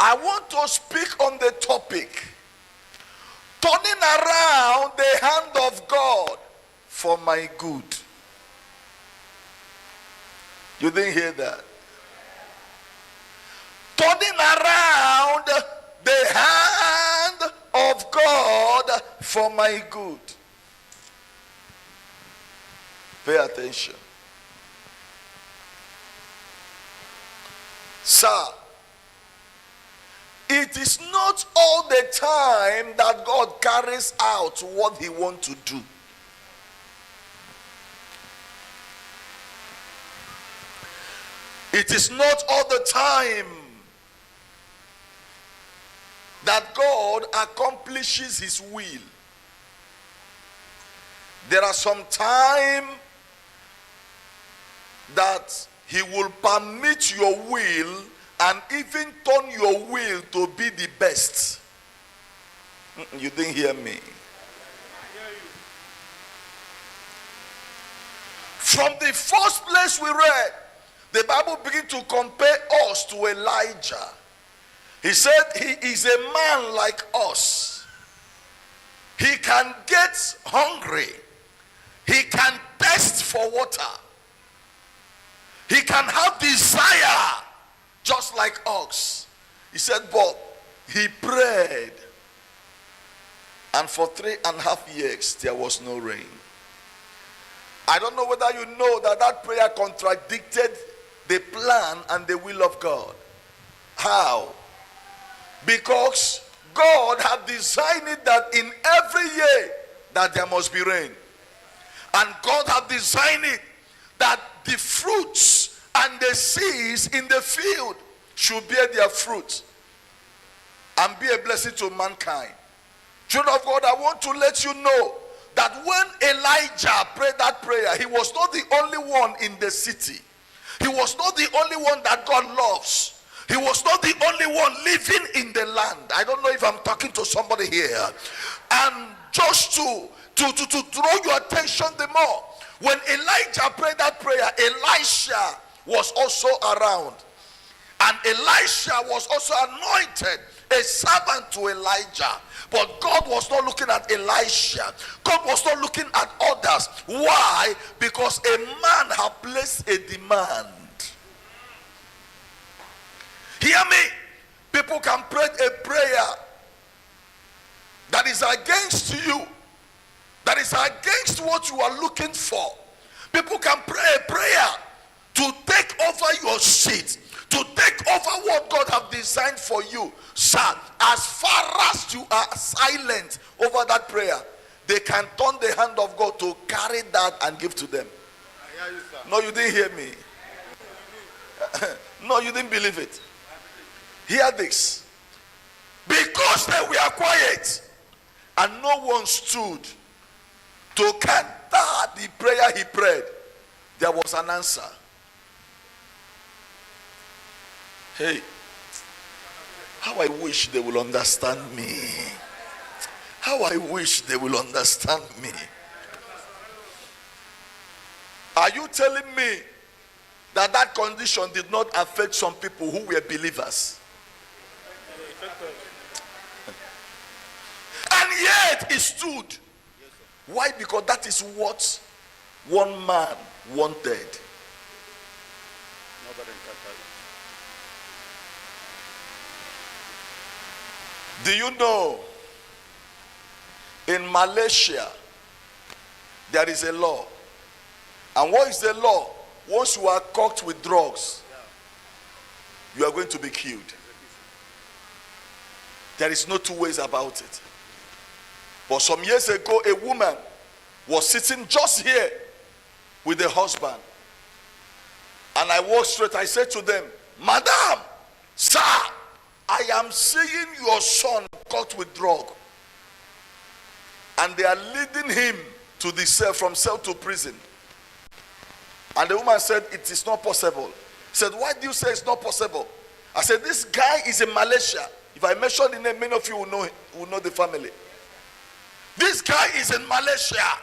I want to speak on the topic, turning around the hand of God for my good. You didn't hear that? Turning around the hand of God for my good. Pay attention. Sir, it is not all the time that God carries out what he wants to do. It is not all the time that God accomplishes his will. There are some time that he will permit your will and even turn your will to be the best. You didn't hear me. From the first place we read, the Bible begins to compare us to Elijah. He said he is a man like us. He can get hungry. He can thirst for water. He can have desire just like us. He said, but he prayed. And for 3.5 years, there was no rain. I don't know whether you know that prayer contradicted the plan and the will of God. How? Because God had designed it that in every year that there must be rain. And God had designed it that the fruits and the seeds in the field should bear their fruit and be a blessing to mankind. Children of God, I want to let you know that when Elijah prayed that prayer, he was not the only one in the city. He was not the only one that God loves. He was not the only one living in the land. I don't know if I'm talking to somebody here. And just to draw your attention the more, when Elijah prayed that prayer, Elisha was also around. And Elisha was also anointed, a servant to Elijah. But God was not looking at Elisha. God was not looking at others. Why? Because a man had placed a demand. Hear me. People can pray a prayer that is against you, that is against what you are looking for. People can pray a prayer to take over your seat, to take over what God has designed for you. Sir, as far as you are silent over that prayer, they can turn the hand of God to carry that and give to them. I hear you, sir. No, you didn't hear me. No, you didn't believe it. Hear this. Because they were quiet and no one stood to counter the prayer he prayed, there was an answer. Hey, how I wish they will understand me. How I wish they will understand me. Are you telling me that that condition did not affect some people who were believers? And yet he stood. Why? Because that is what one man wanted. Do you know in Malaysia there is a law? And what is the law? Once you are caught with drugs, you are going to be killed. There is no two ways about it. But some years ago, a woman was sitting just here with a husband. And I walked straight. I said to them, Madam, sir, I am seeing your son caught with drug. And they are leading him to the cell, from cell to prison. And the woman said, it is not possible. I said, why do you say it's not possible? I said, this guy is in Malaysia. If I mention the name, many of you will know the family. This guy is in Malaysia.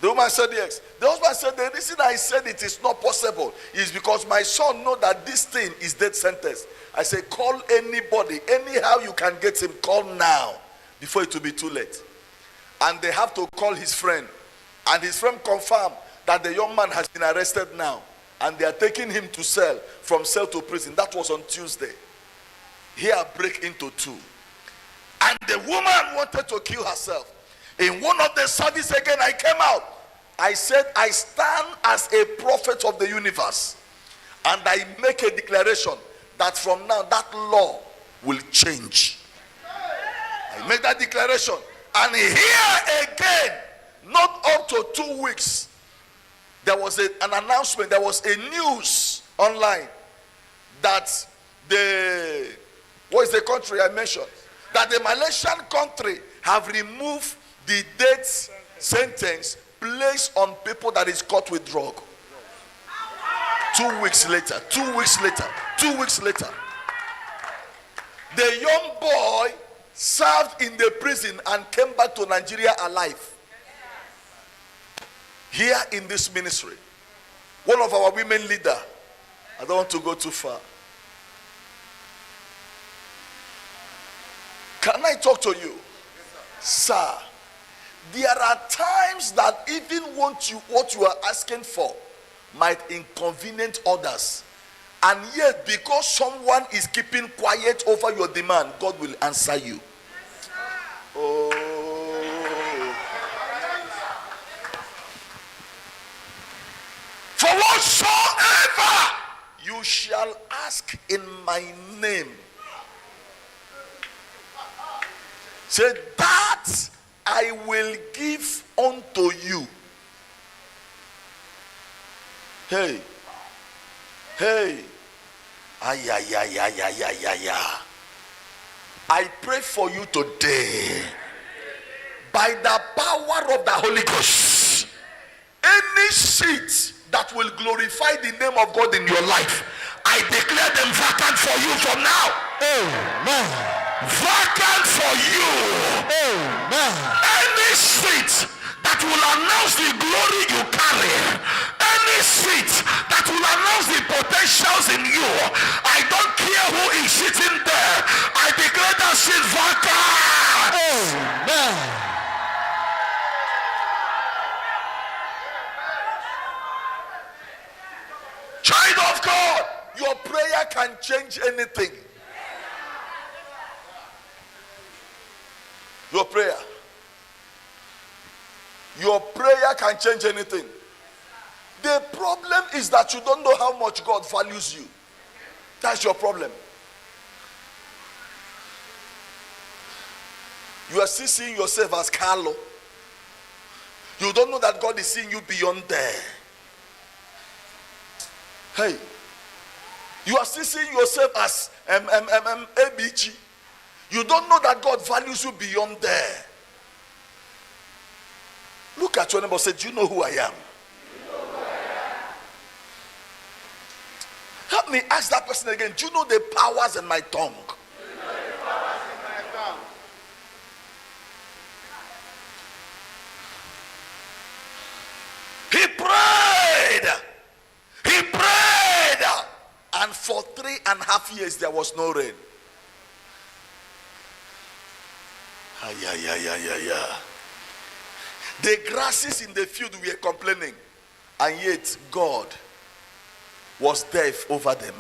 The woman said yes. The husband said, the reason I said it is not possible is because my son know that this thing is death sentence. I said, call anybody, anyhow you can get him, call now, before it will be too late. And they have to call his friend. And his friend confirmed that the young man has been arrested now. And they are taking him to cell, from cell to prison. That was on Tuesday. Here break into two. And the woman wanted to kill herself. In one of the service again, I came out. I said, I stand as a prophet of the universe. And I make a declaration that from now, that law will change. I made that declaration. And here again, not up to 2 weeks, there was an announcement, there was a news online that what is the country I mentioned? That the Malaysian country have removed the death sentence placed on people that is caught with drug. 2 weeks later, 2 weeks later, 2 weeks later, the young boy served in the prison and came back to Nigeria alive. Here in this ministry, one of our women leader, I don't want to go too far. Can I talk to you? Sir, there are times that even what you are asking for might inconvenience others. And yet, because someone is keeping quiet over your demand, God will answer you. Oh. For whatsoever you shall ask in my name, say that I will give unto you. Hey, hey, I pray for you today, by the power of the Holy Ghost, any seat that will glorify the name of God in your life, I declare them vacant for you from now. Amen. Vacant for you. Amen. Any seat that will announce the glory you carry, any seat that will announce the potentials in you, I don't care who is sitting there, I declare that seat vacant. Amen. Child of God, your prayer can change anything. Your prayer can change anything. The problem is that you don't know how much God values you. That's your problem. You are still seeing yourself as Carlo. You don't know that God is seeing you beyond there. Hey, you are still seeing yourself as ABG. You don't know that God values you beyond there. Look at your neighbor and say, do you know who I am? Help me ask that person again. Do you know the powers in my tongue? He prayed. He prayed. And for 3.5 years there was no rain. The grasses in the field were complaining, and yet God was deaf over them.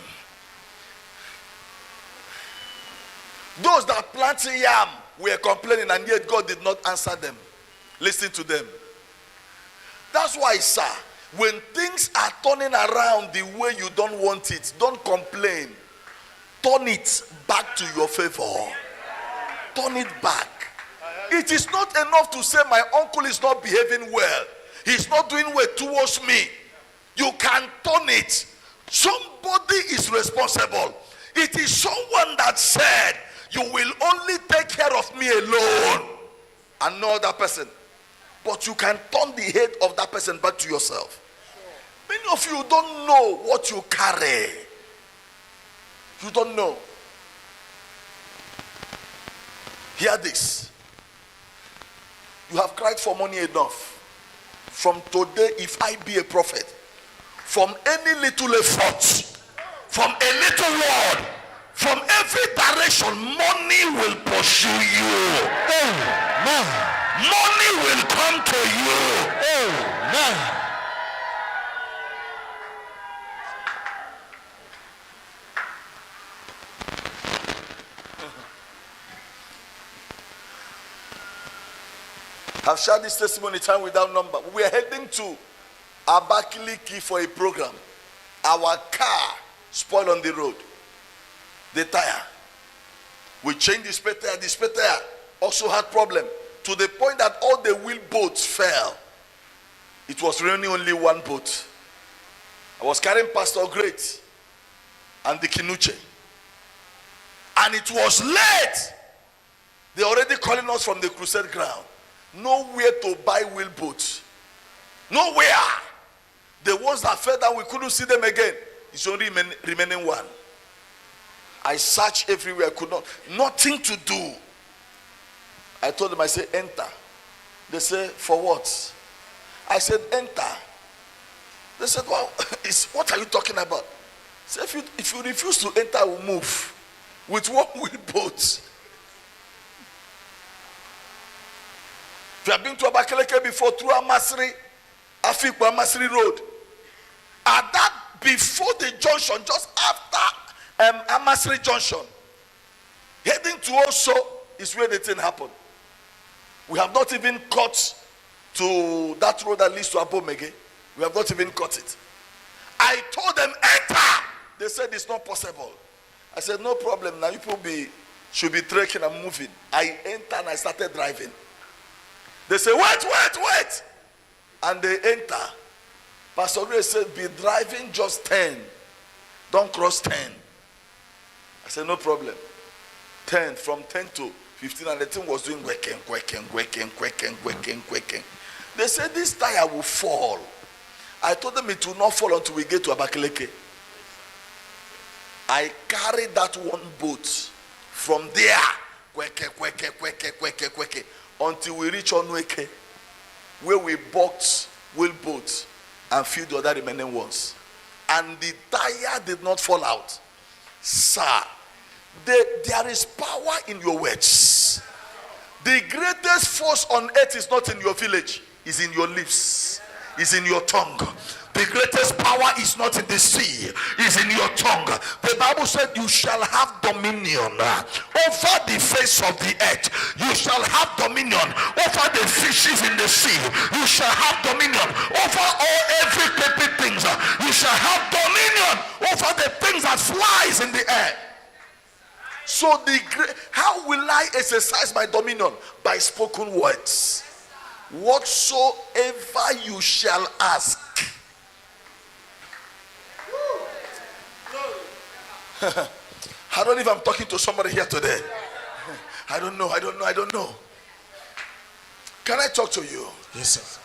Those that planted yam were complaining, and yet God did not answer them. Listen to them. That's why, sir, when things are turning around the way you don't want it, don't complain. Turn it back to your favor. Turn it back. It is not enough to say my uncle is not behaving well. He's not doing well towards me. You can turn it. Somebody is responsible. It is someone that said, you will only take care of me alone and no other person. But you can turn the head of that person back to yourself. Many of you don't know what you carry. You don't know. Hear this. You have cried for money enough. from today, if I be a prophet, from any little effort, from a little word, from every direction, money will pursue you. Amen. Money will come to you. Amen. I've shared this testimony time without number. We are heading to Abakaliki for a program. Our car spoiled on the road. The tire. We changed the spare tire. The spare tire also had problem to the point that all the wheel boats fell. It was raining only one boat. I was carrying Pastor Great and the Kinuche. And it was late. They already calling us from the crusade ground. Nowhere to buy wheel boats. Nowhere. The ones that fell down, we couldn't see them again. It's only remaining one. I searched everywhere. I could not. Nothing to do. I told them, I said, enter. They said, for what? I said, enter. They said, well, what are you talking about? I said, if you refuse to enter, we'll move. With one wheel boat. If you have been to Abakaliki before, through Amasri, Afikpo Amasri Road, at that, before the junction, just after Amasri Junction, heading to also is where the thing happened. We have not even cut to that road that leads to Abomege. We have not even cut it. I told them, enter. They said it's not possible. I said, no problem. Now you people should be trekking and moving. I entered and I started driving. They say, wait. And they enter. Pastor Grace said, be driving just 10. Don't cross 10. I said, no problem. 10, from 10 to 15. And the thing was doing quaking. They said, this tire will fall. I told them it will not fall until we get to Abakaliki. I carried that one boat from there. Until we reach Onweke, where we bought wheelboats and filled the other remaining ones. And the tire did not fall out. Sir, there is power in your words. The greatest force on earth is not in your village, it's in your lips, it's in your tongue. The greatest power is not in the sea, it's in your tongue. The Bible said you shall have dominion over the face of the earth. You shall have dominion over the fishes in the sea. You shall have dominion over all every creeping things. You shall have dominion over the things that flies in the air. So how will I exercise my dominion? By spoken words. Whatsoever you shall ask. I don't know if I'm talking to somebody here today. I don't know. Can I talk to you? Yes, sir.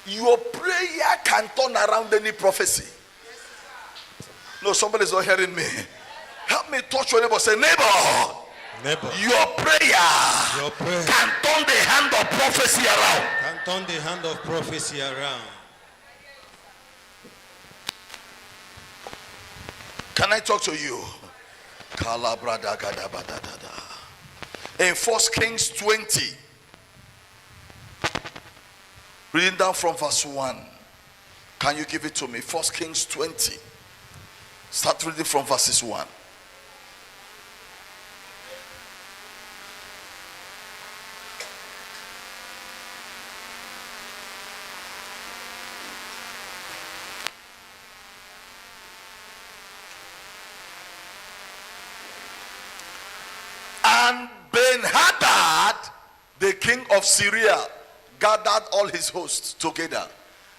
Your prayer can turn around any prophecy. No, somebody's not hearing me. Help me touch your neighbor. Say, neighbor. Your prayer can turn the hand of prophecy around. Can turn the hand of prophecy around. Can I talk to you? In 1 Kings 20, reading down from verse 1. Can you give it to me? 1 Kings 20. Start reading from verses 1. And Ben-Hadad, the king of Syria, gathered all his hosts together,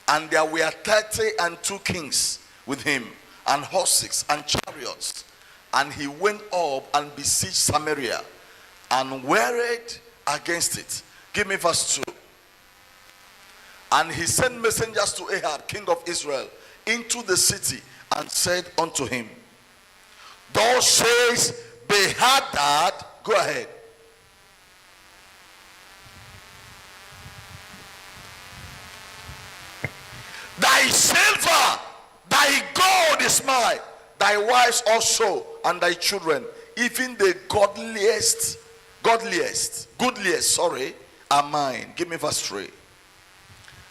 and there were 32 kings with him, and horses and chariots. And he went up and besieged Samaria and warred against it. Give me verse 2. And he sent messengers to Ahab, king of Israel, into the city, and said unto him, thus says Ben-Hadad, go ahead. thy silver, thy gold is mine, thy wives also, and thy children, even the goodliest, are mine. Give me verse 3.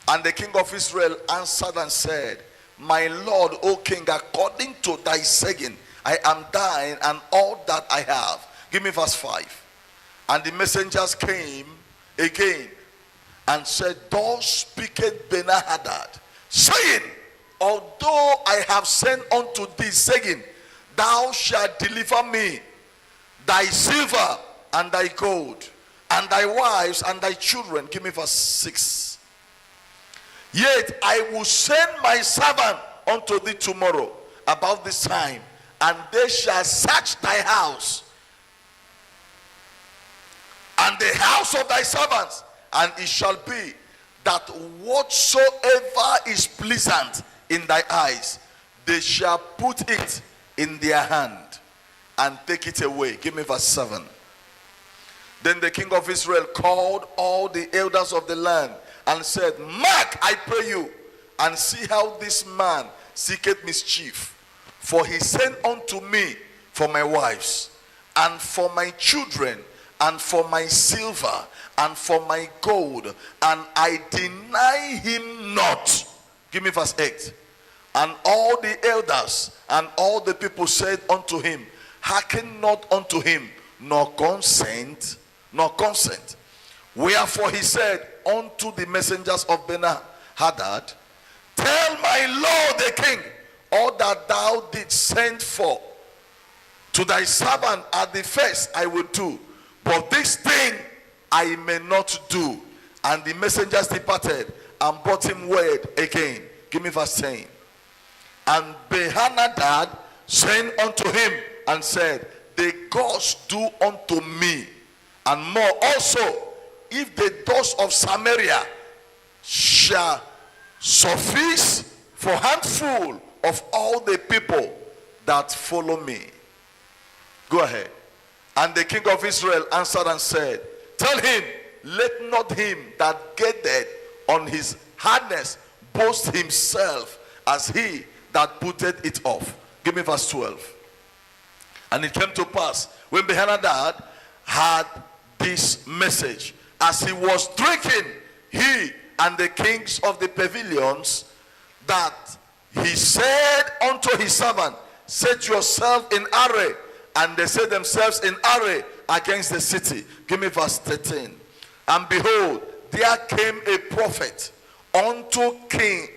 And the king of Israel answered and said, my lord, O king, according to thy saying, I am thine and all that I have. Give me verse 5. And the messengers came again and said, thus speaketh Ben-Hadad, saying, although I have sent unto thee, saying, thou shalt deliver me thy silver and thy gold, and thy wives and thy children. Give me verse 6. Yet I will send my servant unto thee tomorrow about this time, and they shall search thy house and the house of thy servants, and it shall be that whatsoever is pleasant in thy eyes, they shall put it in their hand and take it away. Give me verse 7. Then the king of Israel called all the elders of the land and said, mark, I pray you, and see how this man seeketh mischief. For he sent unto me for my wives, and for my children, and for my silver, and for my gold, and I deny him not. Give me verse 8. And all the elders and all the people said unto him, hearken not unto him, nor consent. Wherefore he said unto the messengers of Ben-Hadad, tell my lord the king, all that thou didst send for to thy servant at the first I will do, but this thing I may not do. And the messengers departed and brought him word again. Give me verse 10. And Ben-Hadad sent unto him and said, the gods do unto me and more also, if the doors of Samaria shall suffice for handful of all the people that follow me. Go ahead. And the king of Israel answered and said, tell him, let not him that getteth on his harness boast himself as he that putteth it off. Give me verse 12. And it came to pass, when Ben-Hadad had this message, as he was drinking, he and the kings of the pavilions, that he said unto his servant, set yourself in array. And they set themselves in array against the city. Give me verse 13. And behold, there came a prophet unto King